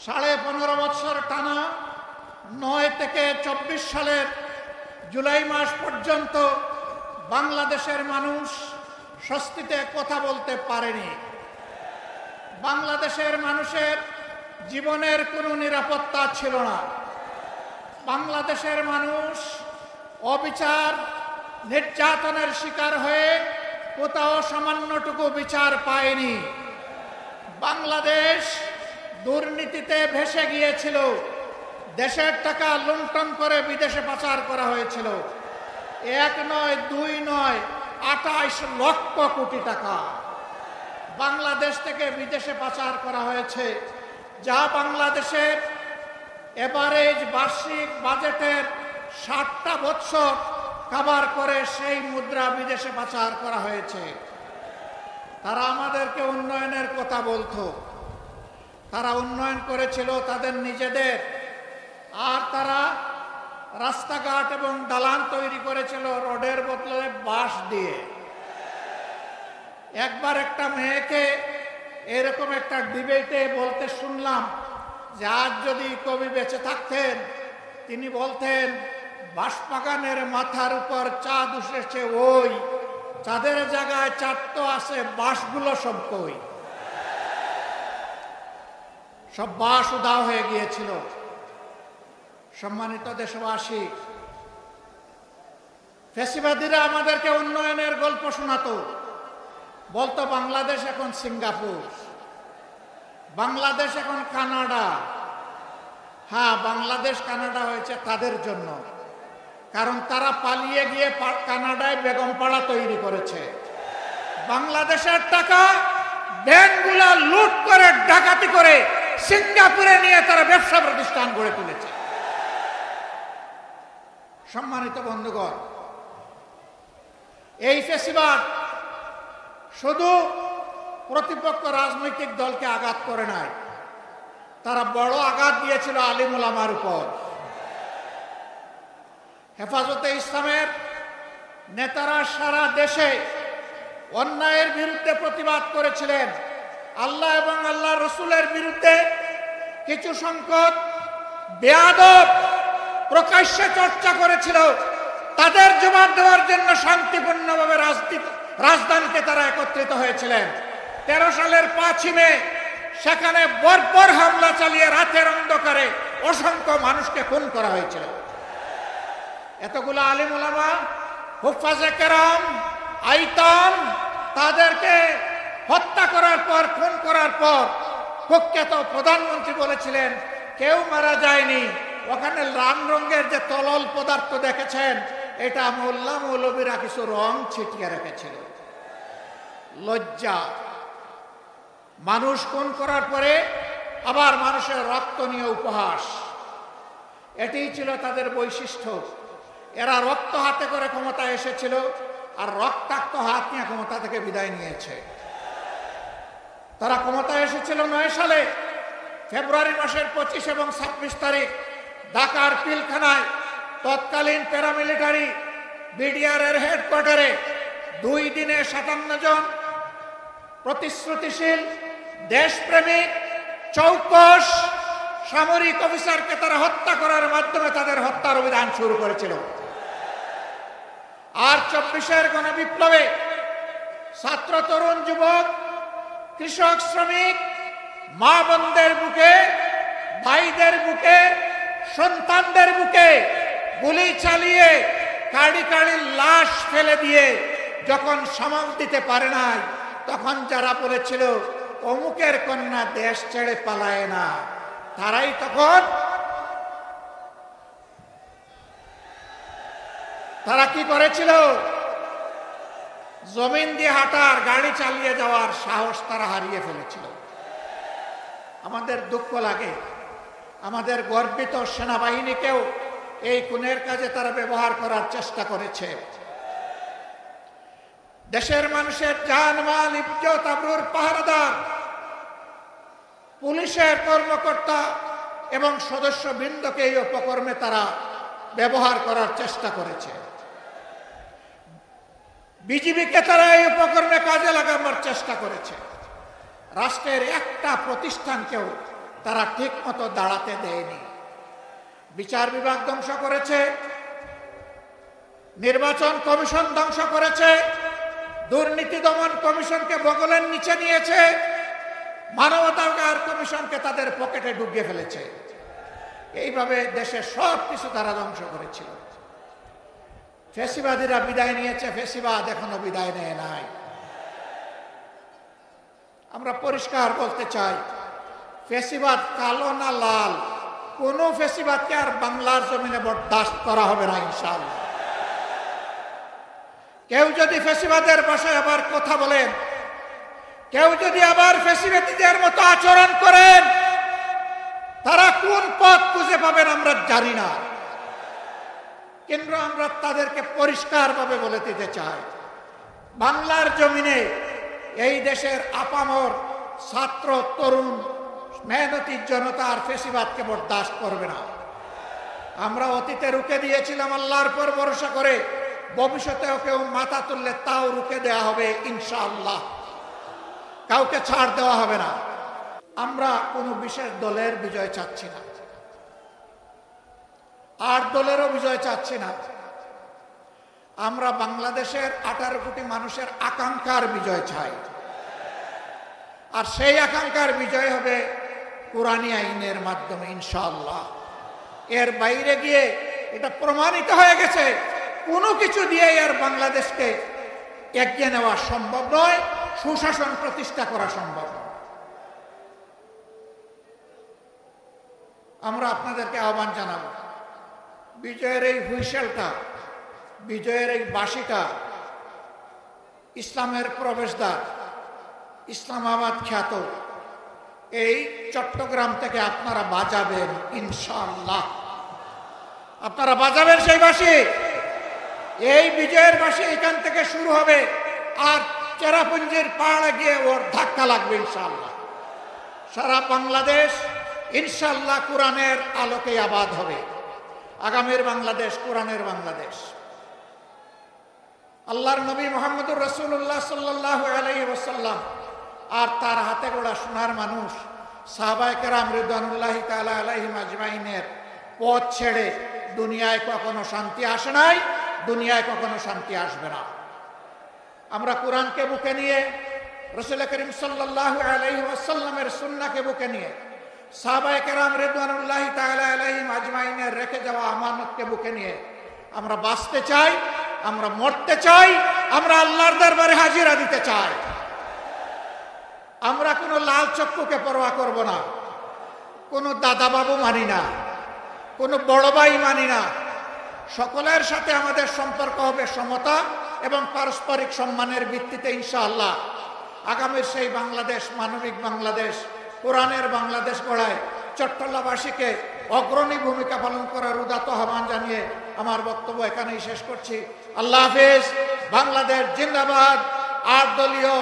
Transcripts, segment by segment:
15.5 বছর টানা 9 থেকে 24 সালের জুলাই মাস পর্যন্ত বাংলাদেশের মানুষ স্বস্তিতে কথা বলতে পারেনি। বাংলাদেশের মানুষের জীবনের কোনো নিরাপত্তা ছিল না। বাংলাদেশের মানুষ অবিচার নির্যাতনের শিকার হয়ে কোথাও সামান্যটুকু বিচার পায়নি। বাংলাদেশ দুর্নীতিতে ভেসে গিয়েছিল। দেশের টাকা লুণ্ঠন করে বিদেশে পাচার করা হয়েছিল। 1 নয় 2 নয় 28 লক্ষ কোটি টাকা বাংলাদেশ থেকে বিদেশে পাচার করা হয়েছে, যা বাংলাদেশের এভারেজ বার্ষিক বাজেটের 60টা বছর কভার করে সেই মুদ্রা বিদেশে পাচার করা হয়েছে। তারা আমাদেরকে উন্নয়নের কথা বলতো। তারা উন্নয়ন করেছিল তাদের নিজেদের, আর তারা রাস্তাঘাট এবং দালান তৈরি করেছিল রোডের বদলে বাঁশ দিয়ে। একবার একটা মেয়েকে এরকম একটা ডিবেটে বলতে শুনলাম যে আজ যদি কবি বেঁচে থাকতেন তিনি বলতেন, বাঁশবাগানের মাথার উপর চাঁদ উঠেছে ওই, চাঁদের জায়গায় চাঁদ তো আছে, বাঁশগুলো সব কই। সব বাঁশ উধাও হয়ে গিয়েছিল। সম্মানিত দেশবাসী, ফ্যাসিবাদীরা আমাদেরকে উন্নয়নের গল্প শোনাতো। বলতো বাংলাদেশ এখন সিঙ্গাপুর, বাংলাদেশ এখন কানাডা। হ্যাঁ, বাংলাদেশ কানাডা হয়েছে তাদের জন্য, কারণ তারা পালিয়ে গিয়ে কানাডায় বেগমপাড়া তৈরি করেছে। বাংলাদেশের টাকা ব্যাংকগুলা লুট করে ডাকাতি করে সিঙ্গাপুরে নিয়ে তারা ব্যবসা প্রতিষ্ঠান গড়ে তুলেছে। সম্মানিত বন্ধুগণ, এই ফ্যাসিবাদ শুধু প্রতিপক্ষ রাজনৈতিক দলকে আঘাত করে নাই, তারা বড় আঘাত দিয়েছিল আলিম ওলামার উপর। হেফাজতে ইসলামের নেতারা সারা দেশে অন্যায়ের বিরুদ্ধে প্রতিবাদ করেছিলেন। আল্লাহ এবং আল্লাহ রসুলের বিরুদ্ধে কিছু সংখ্যক বেয়াদব প্রকাশ্যে চর্চা করেছিল। তাদের জবাব দেওয়ার জন্য শান্তিপূর্ণভাবে রাজধানীতে তারা একত্রিত হয়েছিলেন। 13 সালের 5ই মে সেখানে বর্বর হামলা চালিয়ে রাতের অন্ধকারে অসংখ্য মানুষকে খুন করা হয়েছিল। এতগুলো আলিম ওলামা, হুফাজে কেরাম, আইতাম, তাদেরকে হত্যা করার পর, খুন করার পর কুখ্যাত প্রধানমন্ত্রী বলেছিলেন কেউ মারা যায়নি, ওখানে লাল রঙের যে তরল পদার্থ দেখেছেন এটা মোল্লা মৌলবীরা কিছু রং ছিটিয়ে রেখেছিল। লজ্জা! মানুষ খুন করার পরে আবার মানুষের রক্ত নিয়ে উপহাস, এটাই ছিল তাদের বৈশিষ্ট্য। এরা রক্ত হাতে করে ক্ষমতায় এসেছিল, আর রক্তাক্ত হাত নিয়ে ক্ষমতা থেকে বিদায় নিয়েছে। তারা ক্ষমতায় এসেছিল 9 সালে ফেব্রুয়ারি মাসের 25 এবং 26 তারিখ ঢাকার পিলখানায় তৎকালীন প্যারামিলিটারি বিডিআর এর হেডকোয়ার্টারে 2 দিনে 57 জন প্রতিশ্রুতিশীল দেশপ্রেমিক চৌকস সামরিক অফিসারকে তারা হত্যা করার মাধ্যমে তাদের হত্যার অভিযান শুরু করেছিল। আর 24-এর গণবিপ্লবে ছাত্র, তরুণ, যুবক, কৃষক, শ্রমিক, মা বোনদের বুকে, ভাইদের বুকে, সন্তানদের বুকে গুলি চালিয়ে কাড়ি কাড়ি লাশ ফেলে দিয়ে যখন সামাল দিতে পারে নাই, তখন যারা বলেছিল অমুকের কন্যা দেশ ছেড়ে পালায় না, তারাই তখন তারা কি করেছিল? জমিন দিয়ে হাঁটার, গাড়ি চালিয়ে যাওয়ার সাহস তারা হারিয়ে ফেলেছিল। আমাদের দুঃখ লাগে, আমাদের গর্বিত সেনাবাহিনীকেও এই খুনের কাজে তারা ব্যবহার করার চেষ্টা করেছে। দেশের মানুষের জানমাল, ইজ্জত, আবরুর পাহারাদার পুলিশের কর্মকর্তা এবং সদস্যবৃন্দকে এই অপকর্মে তারা ব্যবহার করার চেষ্টা করেছে। বিজিবিকে তারা এই উপকরণে কাজে লাগানোর চেষ্টা করেছে। রাষ্ট্রের একটা প্রতিষ্ঠানকেও তারা ঠিক মতো দাঁড়াতে দেয়নি। বিচার বিভাগ ধ্বংস করেছে, নির্বাচন কমিশন ধ্বংস করেছে, দুর্নীতি দমন কমিশনকে বগলের নিচে নিয়েছে, মানবাধিকার কমিশনকে তাদের পকেটে ঢুকিয়ে ফেলেছে। এইভাবে দেশের সব কিছু তারা ধ্বংস করেছিল। ফ্যাসিবাদীরা বিদায় নিয়েছে, ফ্যাসিবাদ এখনো বিদায় নেয় নাই। আমরা পরিষ্কার বলতে চাই, ফ্যাসিবাদ কালো না লাল, কোন ফ্যাসিবাদকে আর বাংলার জমিনে বরদাস্ত করা হবে না ইনশাআল্লাহ। কেউ যদি ফ্যাসিবাদের ভাষায় আবার কথা বলেন, কেউ যদি আবার ফ্যাসিবাদীদের মতো আচরণ করেন, তারা কোন পথ খুঁজে পাবেন আমরা জানি না, কিন্তু আমরা তাদেরকে পরিষ্কারভাবে বলে দিতে চাই, বাংলার জমিনে এই দেশের আপামর ছাত্র তরুণ মেহনতি জনতা আর ফ্যাসিবাদকে বরদাস্ত করবে না। আমরা অতীতে রুখে দিয়েছিলাম আল্লাহর উপর ভরসা করে, ভবিষ্যতেও কেউ মাথা তুললে তাও রুখে দেওয়া হবে ইনশাআল্লাহ, কাউকে ছাড় দেওয়া হবে না। আমরা কোনো বিশেষ দলের বিজয় চাচ্ছি না, 8 দলেরও বিজয় চাচ্ছি না। আমরা বাংলাদেশের 18 কোটি মানুষের আকাঙ্ক্ষার বিজয় চাই, আর সেই আকাঙ্ক্ষার বিজয় হবে কোরআনী আইনের মাধ্যমে ইনশাআল্লাহ। এর বাইরে গিয়ে এটা প্রমাণিত হয়ে গেছে, কোনো কিছু দিয়ে আর বাংলাদেশকে এগিয়ে নেওয়া সম্ভব নয়, সুশাসন প্রতিষ্ঠা করা সম্ভব নয়। আমরা আপনাদেরকে আহ্বান জানাবো, বিজয়ের এই হুইসেলটা, বিজয়ের এই বাঁশিটা ইসলামের প্রবেশদ্বার, ইসলামাবাদ খ্যাত এই চট্টগ্রাম থেকে আপনারা বাজাবেন ইনশাআল্লাহ। আপনারা বাজাবেন সেই বাঁশি, এই বিজয়ের বাঁশি এখান থেকে শুরু হবে, আর চেরাপুঞ্জির পাহাড়ে গিয়ে ওর ধাক্কা লাগবে ইনশাআল্লাহ। সারা বাংলাদেশ ইনশাআল্লাহ কোরআনের আলোকে আবাদ হবে। আগামীর বাংলাদেশ কোরআনের বাংলাদেশ। আল্লাহর নবী মুহাম্মদুর রাসূলুল্লাহ সাল্লাল্লাহু আলাইহি ওয়াসাল্লাম আর তার হাতে গড়া সোনার মানুষ সাহাবায়ে কেরাম রিদওয়ানুল্লাহি তাআলা আলাইহিম আজমাইনের পথ ছেড়ে দুনিয়ায় কখনো শান্তি আসে নাই, দুনিয়ায় কখনো শান্তি আসবে না। আমরা কোরআনকে বুকে নিয়ে, রাসূল করিম সাল্লাল্লাহু আলাইহি ওয়াসাল্লামের সুন্নাহকে বুকে নিয়ে, সাহাবায়ে কেরাম রিদওয়ানুল্লাহি তাআলা আলাইহিম আজমাইনের রেখে যাওয়া আমানতকে বুকে নিয়ে আমরা বাঁচতে চাই, আমরা মরতে চাই, আমরা আল্লাহর দরবারে হাজিরা দিতে চাই। আমরা কোনো লাল চক্ষুকে পরোয়া করব না, কোনো দাদা বাবু মানি না, কোনো বড় ভাই মানি না। সকলের সাথে আমাদের সম্পর্ক হবে সমতা এবং পারস্পরিক সম্মানের ভিত্তিতে ইনশাআল্লাহ। আগামীর সেই বাংলাদেশ, মানবিক বাংলাদেশ, কোরআনের বাংলাদেশ গড়ায় চট্টগ্রামবাসীকে অগ্রণী ভূমিকা পালন করার উদাত্ত আহ্বান জানিয়ে আমার বক্তব্য এখানেই শেষ করছি। আল্লাহ হাফেজ। বাংলাদেশ জিন্দাবাদ। 8 দলীয়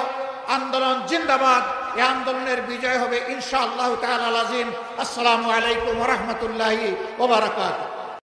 আন্দোলন জিন্দাবাদ। এই আন্দোলনের বিজয় হবে ইনশাআল্লাহ তাআলা আজিম। আসসালামু আলাইকুম ওয়া রাহমাতুল্লাহি ওয়া বারাকাতুহু।